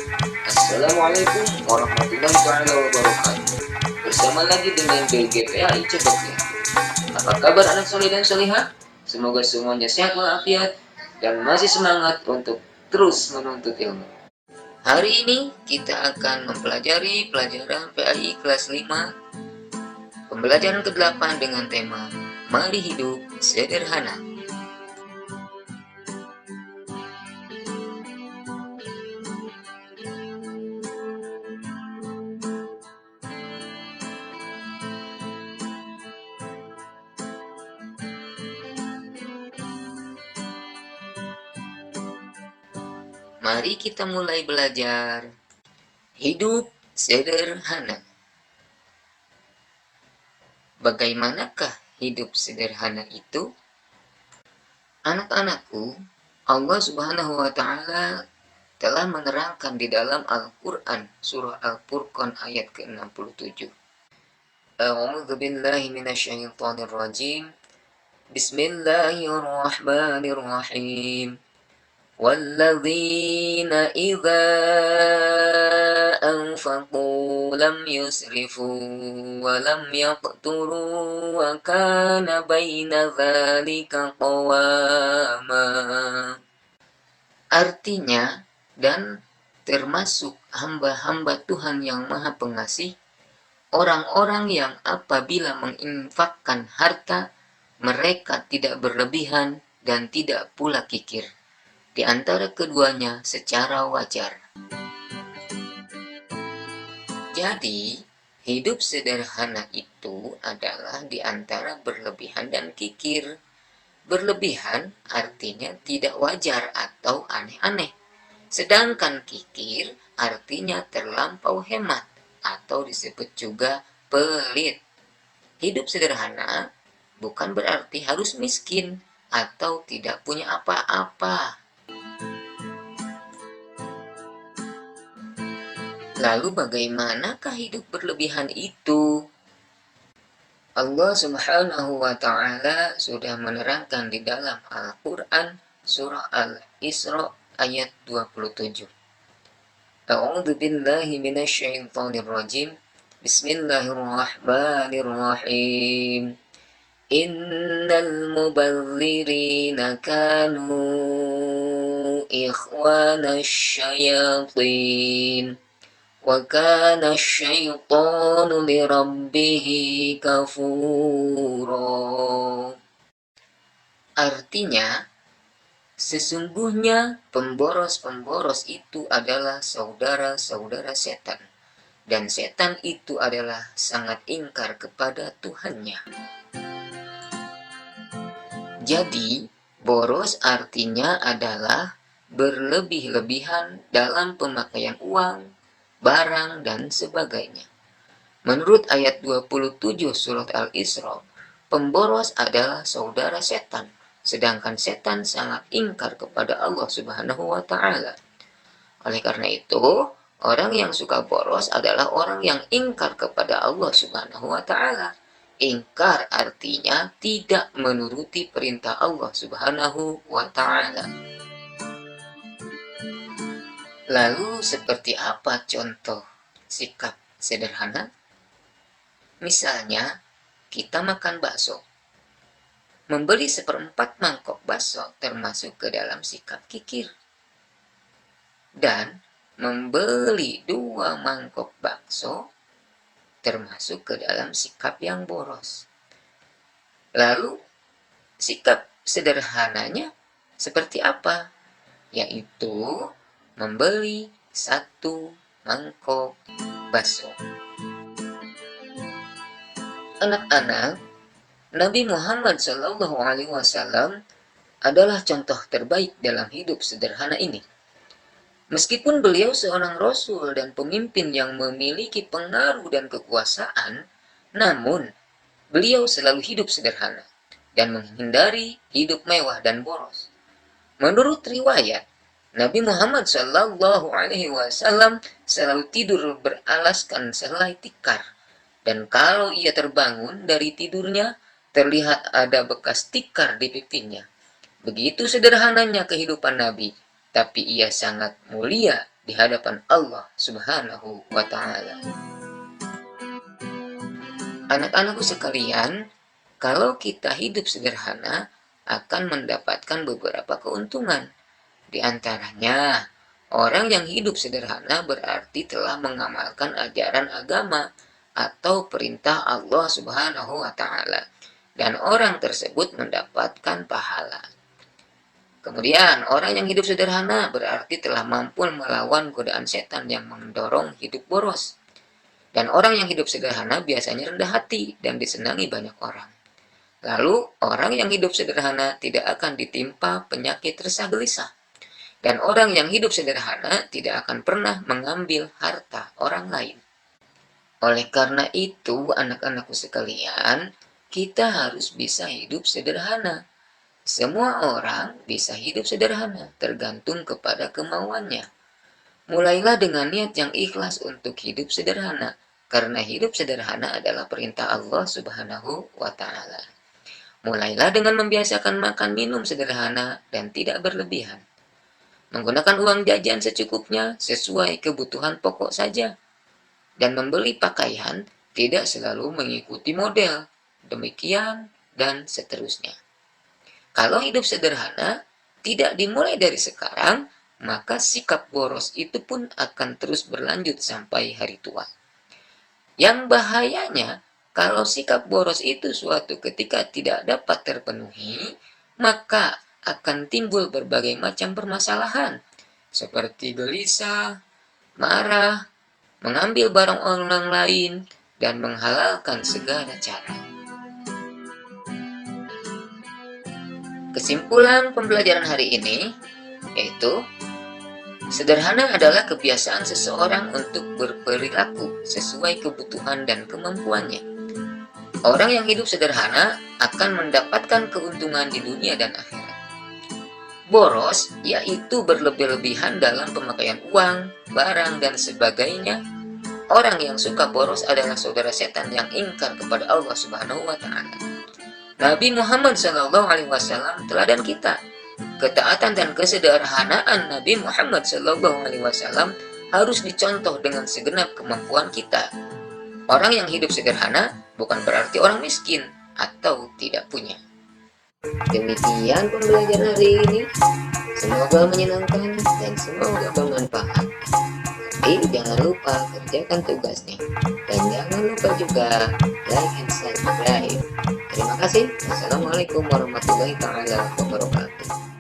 Assalamualaikum warahmatullahi wabarakatuh. Bersama lagi dengan BGPAI Ceboknya. Apa kabar anak soleh dan solehah? Semoga semuanya sehat walafiat dan masih semangat untuk terus menuntut ilmu. Hari ini kita akan mempelajari pelajaran PAI kelas 5, pembelajaran ke-8 dengan tema Mari Hidup Sederhana. Mari kita mulai belajar hidup sederhana. Bagaimanakah hidup sederhana itu? Anak-anakku, Allah Subhanahu wa Ta'ala telah menerangkan di dalam Al-Quran, surah Al-Furqan ayat ke-67. A'udzu billahi minasyaitonir rajim. Bismillahirrahmanirrahim. وَالَّذِينَ إِذَا أَنفَقُوا لَمْ يُسْرِفُوا وَلَمْ يَقْتُرُوا وَكَانَ بَيْنَ ذَلِكَ قَوَامًا. Artinya, dan termasuk hamba-hamba Tuhan yang Maha Pengasih, orang-orang yang apabila menginfakkan harta, mereka tidak berlebihan dan tidak pula kikir. Di antara keduanya secara wajar. Jadi, hidup sederhana itu adalah di antara berlebihan dan kikir. Berlebihan artinya tidak wajar atau aneh-aneh. Sedangkan kikir artinya terlampau hemat atau disebut juga pelit. Hidup sederhana bukan berarti harus miskin atau tidak punya apa-apa. Lalu bagaimanakah hidup berlebihan itu? Allah Subhanahu wa Ta'ala sudah menerangkan di dalam Al-Quran surah Al-Isra ayat 27. A'udzu billahi minasyaitonir rajim. Bismillahirrahmanirrahim. Innal mubadzirina kanu ikhwanasy syayatin. وَكَانَ الشَّيْطَانُ لِرَبِّهِ كَفُورًا. Artinya, sesungguhnya pemboros-pemboros itu adalah saudara-saudara setan, dan setan itu adalah sangat ingkar kepada Tuhannya. Jadi, boros artinya adalah berlebih-lebihan dalam pemakaian uang, barang, dan sebagainya. Menurut ayat 27 surat Al-Isra, pemboros adalah saudara setan, sedangkan setan sangat ingkar kepada Allah Subhanahu wa Ta'ala. Oleh karena itu, orang yang suka boros adalah orang yang ingkar kepada Allah Subhanahu wa Ta'ala. Ingkar artinya tidak menuruti perintah Allah Subhanahu wa Ta'ala. Lalu seperti apa contoh sikap sederhana? Misalnya, kita makan bakso. Membeli 1/4 mangkok bakso termasuk ke dalam sikap kikir. Dan membeli 2 mangkok bakso termasuk ke dalam sikap yang boros. Lalu, sikap sederhananya seperti apa? Yaitu membeli 1 mangkok bakso. Anak-anak, Nabi Muhammad SAW adalah contoh terbaik dalam hidup sederhana ini. Meskipun beliau seorang rasul dan pemimpin yang memiliki pengaruh dan kekuasaan, namun beliau selalu hidup sederhana dan menghindari hidup mewah dan boros. Menurut riwayat, Nabi Muhammad SAW selalu tidur beralaskan sehelai tikar, dan kalau ia terbangun dari tidurnya, terlihat ada bekas tikar di pipinya. Begitu sederhananya kehidupan Nabi, tapi ia sangat mulia di hadapan Allah Subhanahu wa Ta'ala. Anak-anakku sekalian, kalau kita hidup sederhana akan mendapatkan beberapa keuntungan. Di antaranya, orang yang hidup sederhana berarti telah mengamalkan ajaran agama atau perintah Allah Subhanahu wa Ta'ala, dan orang tersebut mendapatkan pahala. Kemudian, orang yang hidup sederhana berarti telah mampu melawan godaan setan yang mendorong hidup boros. Dan orang yang hidup sederhana biasanya rendah hati dan disenangi banyak orang. Lalu, orang yang hidup sederhana tidak akan ditimpa penyakit resah gelisah. Dan orang yang hidup sederhana tidak akan pernah mengambil harta orang lain. Oleh karena itu, anak-anakku sekalian, kita harus bisa hidup sederhana. Semua orang bisa hidup sederhana, tergantung kepada kemauannya. Mulailah dengan niat yang ikhlas untuk hidup sederhana, karena hidup sederhana adalah perintah Allah Subhanahu wa Ta'ala. Mulailah dengan membiasakan makan minum sederhana dan tidak berlebihan. Menggunakan uang jajan secukupnya sesuai kebutuhan pokok saja. Dan membeli pakaian tidak selalu mengikuti model. Demikian dan seterusnya. Kalau hidup sederhana tidak dimulai dari sekarang, maka sikap boros itu pun akan terus berlanjut sampai hari tua. Yang bahayanya, kalau sikap boros itu suatu ketika tidak dapat terpenuhi, maka akan timbul berbagai macam permasalahan, seperti gelisah, marah, mengambil barang orang lain, dan menghalalkan segala cara. Kesimpulan pembelajaran hari ini yaitu, sederhana adalah kebiasaan seseorang untuk berperilaku sesuai kebutuhan dan kemampuannya. Orang yang hidup sederhana akan mendapatkan keuntungan di dunia dan akhirat. Boros yaitu berlebih-lebihan dalam pemakaian uang, barang, dan sebagainya. Orang yang suka boros adalah saudara setan yang ingkar kepada Allah Subhanahu wa Ta'ala. Nabi Muhammad SAW teladan kita. Ketaatan dan kesederhanaan Nabi Muhammad SAW harus dicontoh dengan segenap kemampuan kita. Orang yang hidup sederhana bukan berarti orang miskin atau tidak punya. Demikian pembelajaran hari ini. Semoga menyenangkan dan semoga bermanfaat. Tapi jangan lupa kerjakan tugasnya. Dan jangan lupa juga like and subscribe. Terima kasih. Wassalamualaikum warahmatullahi wabarakatuh.